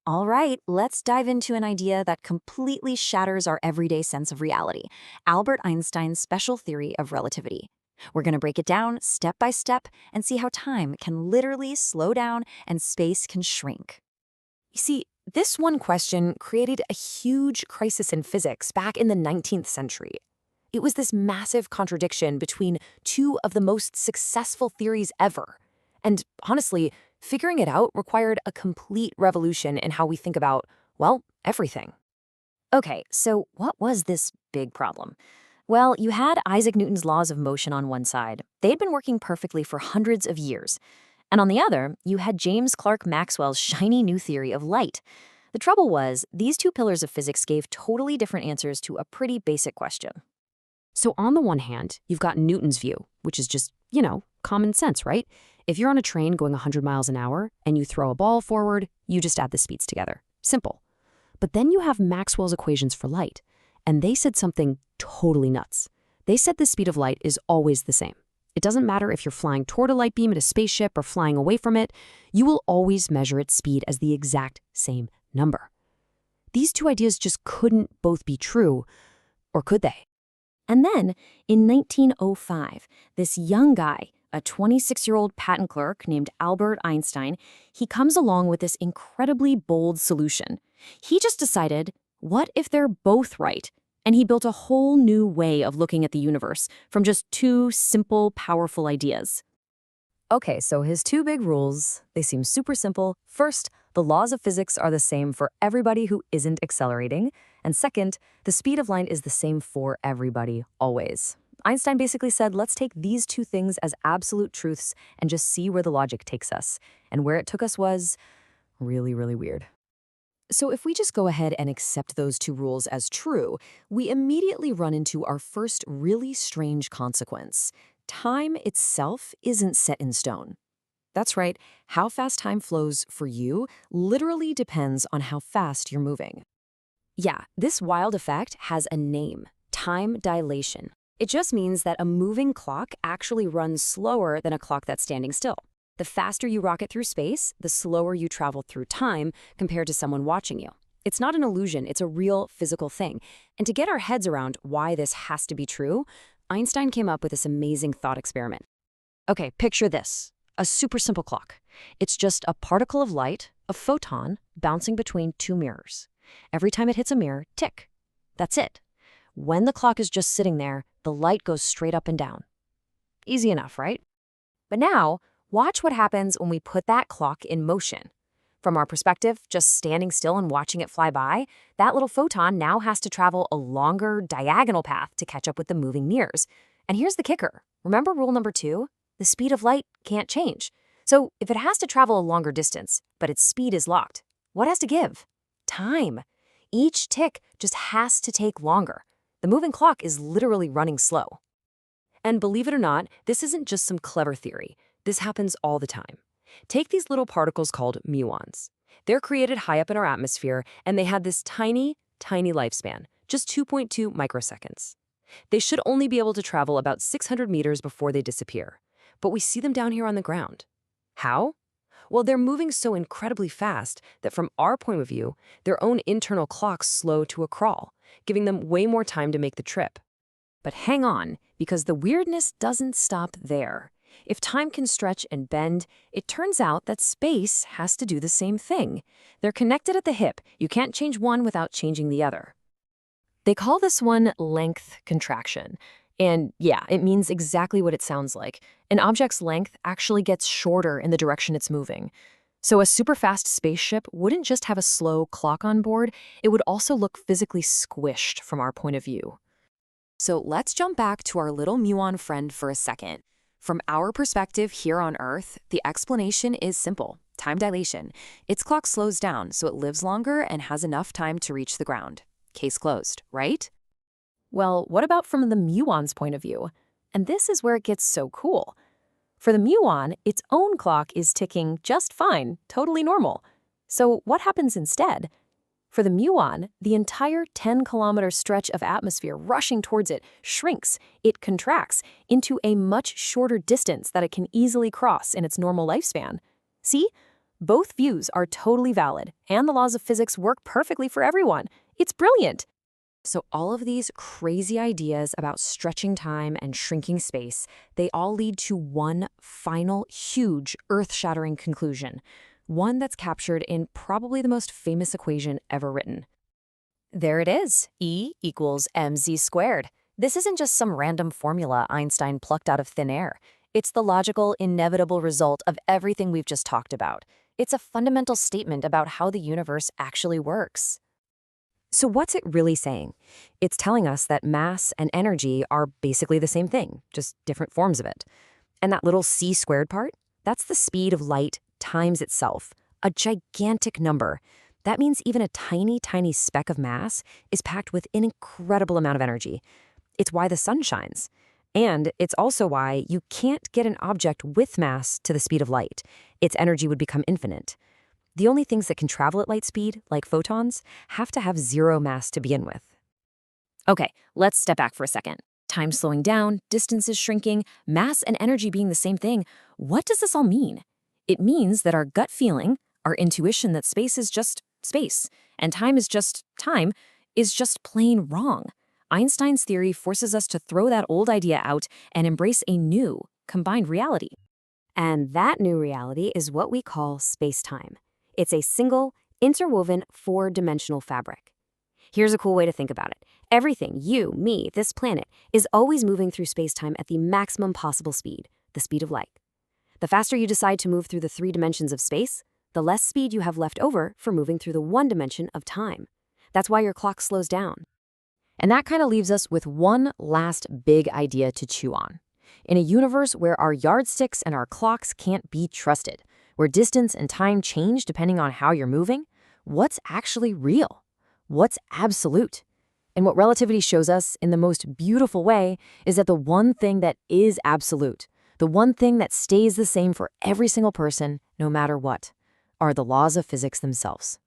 All right, let's dive into an idea that completely shatters our everyday sense of reality, Albert Einstein's special theory of relativity. We're going to break it down step by step and see how time can literally slow down and space can shrink. You see, this one question created a huge crisis in physics back in the 19th century. It was this massive contradiction between two of the most successful theories ever. And honestly, figuring it out required a complete revolution in how we think about, well, everything. Okay, so what was this big problem? Well, you had Isaac Newton's laws of motion on one side. They'd been working perfectly for hundreds of years. And on the other, you had James Clerk Maxwell's shiny new theory of light. The trouble was, these two pillars of physics gave totally different answers to a pretty basic question. So on the one hand, you've got Newton's view, which is just, common sense, right? If you're on a train going 100 miles an hour and you throw a ball forward, you just add the speeds together. Simple. But then you have Maxwell's equations for light, and they said something totally nuts. They said the speed of light is always the same. It doesn't matter if you're flying toward a light beam in a spaceship or flying away from it, you will always measure its speed as the exact same number. These two ideas just couldn't both be true, or could they? And then, in 1905, this young guy, a 26-year-old patent clerk named Albert Einstein, he comes along with this incredibly bold solution. He just decided, what if they're both right? And he built a whole new way of looking at the universe from just two simple, powerful ideas. Okay, so his two big rules, they seem super simple. First, the laws of physics are the same for everybody who isn't accelerating. And second, the speed of light is the same for everybody, always. Einstein basically said, let's take these two things as absolute truths and just see where the logic takes us. And where it took us was really, really weird. So if we just go ahead and accept those two rules as true, we immediately run into our first really strange consequence. Time itself isn't set in stone. That's right, how fast time flows for you literally depends on how fast you're moving. Yeah, this wild effect has a name, time dilation. It just means that a moving clock actually runs slower than a clock that's standing still. The faster you rocket through space, the slower you travel through time compared to someone watching you. It's not an illusion, it's a real physical thing. And to get our heads around why this has to be true, Einstein came up with this amazing thought experiment. Okay, picture this, a super simple clock. It's just a particle of light, a photon, bouncing between two mirrors. Every time it hits a mirror, tick. That's it. When the clock is just sitting there, the light goes straight up and down. Easy enough, right? But now, watch what happens when we put that clock in motion. From our perspective, just standing still and watching it fly by, that little photon now has to travel a longer diagonal path to catch up with the moving mirrors. And here's the kicker. Remember rule number 2? The speed of light can't change. So if it has to travel a longer distance, but its speed is locked, what has to give? Time. Each tick just has to take longer. The moving clock is literally running slow. And believe it or not, this isn't just some clever theory. This happens all the time. Take these little particles called muons. They're created high up in our atmosphere, and they have this tiny, tiny lifespan, just 2.2 microseconds. They should only be able to travel about 600 meters before they disappear. But we see them down here on the ground. How? Well, they're moving so incredibly fast that from our point of view, their own internal clocks slow to a crawl, giving them way more time to make the trip. But hang on, because the weirdness doesn't stop there. If time can stretch and bend, it turns out that space has to do the same thing. They're connected at the hip. You can't change one without changing the other. They call this one length contraction. And yeah, it means exactly what it sounds like. An object's length actually gets shorter in the direction it's moving. So a super fast spaceship wouldn't just have a slow clock on board, it would also look physically squished from our point of view. So let's jump back to our little muon friend for a second. From our perspective here on Earth, the explanation is simple. Time dilation. Its clock slows down, so it lives longer and has enough time to reach the ground. Case closed, right? Well, what about from the muon's point of view? And this is where it gets so cool. For the muon, its own clock is ticking just fine, totally normal. So what happens instead? For the muon, the entire 10-kilometer stretch of atmosphere rushing towards it shrinks, it contracts, into a much shorter distance that it can easily cross in its normal lifespan. See? Both views are totally valid, and the laws of physics work perfectly for everyone. It's brilliant. So all of these crazy ideas about stretching time and shrinking space, they all lead to one final, huge, earth-shattering conclusion. One that's captured in probably the most famous equation ever written. There it is, E equals mc squared. This isn't just some random formula Einstein plucked out of thin air. It's the logical, inevitable result of everything we've just talked about. It's a fundamental statement about how the universe actually works. So what's it really saying? It's telling us that mass and energy are basically the same thing, just different forms of it. And that little c squared part, that's the speed of light times itself, a gigantic number. That means even a tiny, tiny speck of mass is packed with an incredible amount of energy. It's why the sun shines. And it's also why you can't get an object with mass to the speed of light. Its energy would become infinite. The only things that can travel at light speed, like photons, have to have zero mass to begin with. Okay, let's step back for a second. Time slowing down, distances shrinking, mass and energy being the same thing. What does this all mean? It means that our gut feeling, our intuition that space is just space, and time is just time, is just plain wrong. Einstein's theory forces us to throw that old idea out and embrace a new, combined reality. And that new reality is what we call space-time. It's a single, interwoven, four-dimensional fabric. Here's a cool way to think about it. Everything, you, me, this planet, is always moving through space-time at the maximum possible speed, the speed of light. The faster you decide to move through the 3 dimensions of space, the less speed you have left over for moving through the 1 dimension of time. That's why your clock slows down. And that kind of leaves us with one last big idea to chew on. In a universe where our yardsticks and our clocks can't be trusted, where distance and time change depending on how you're moving, what's actually real? What's absolute? And what relativity shows us in the most beautiful way is that the one thing that is absolute, the one thing that stays the same for every single person, no matter what, are the laws of physics themselves.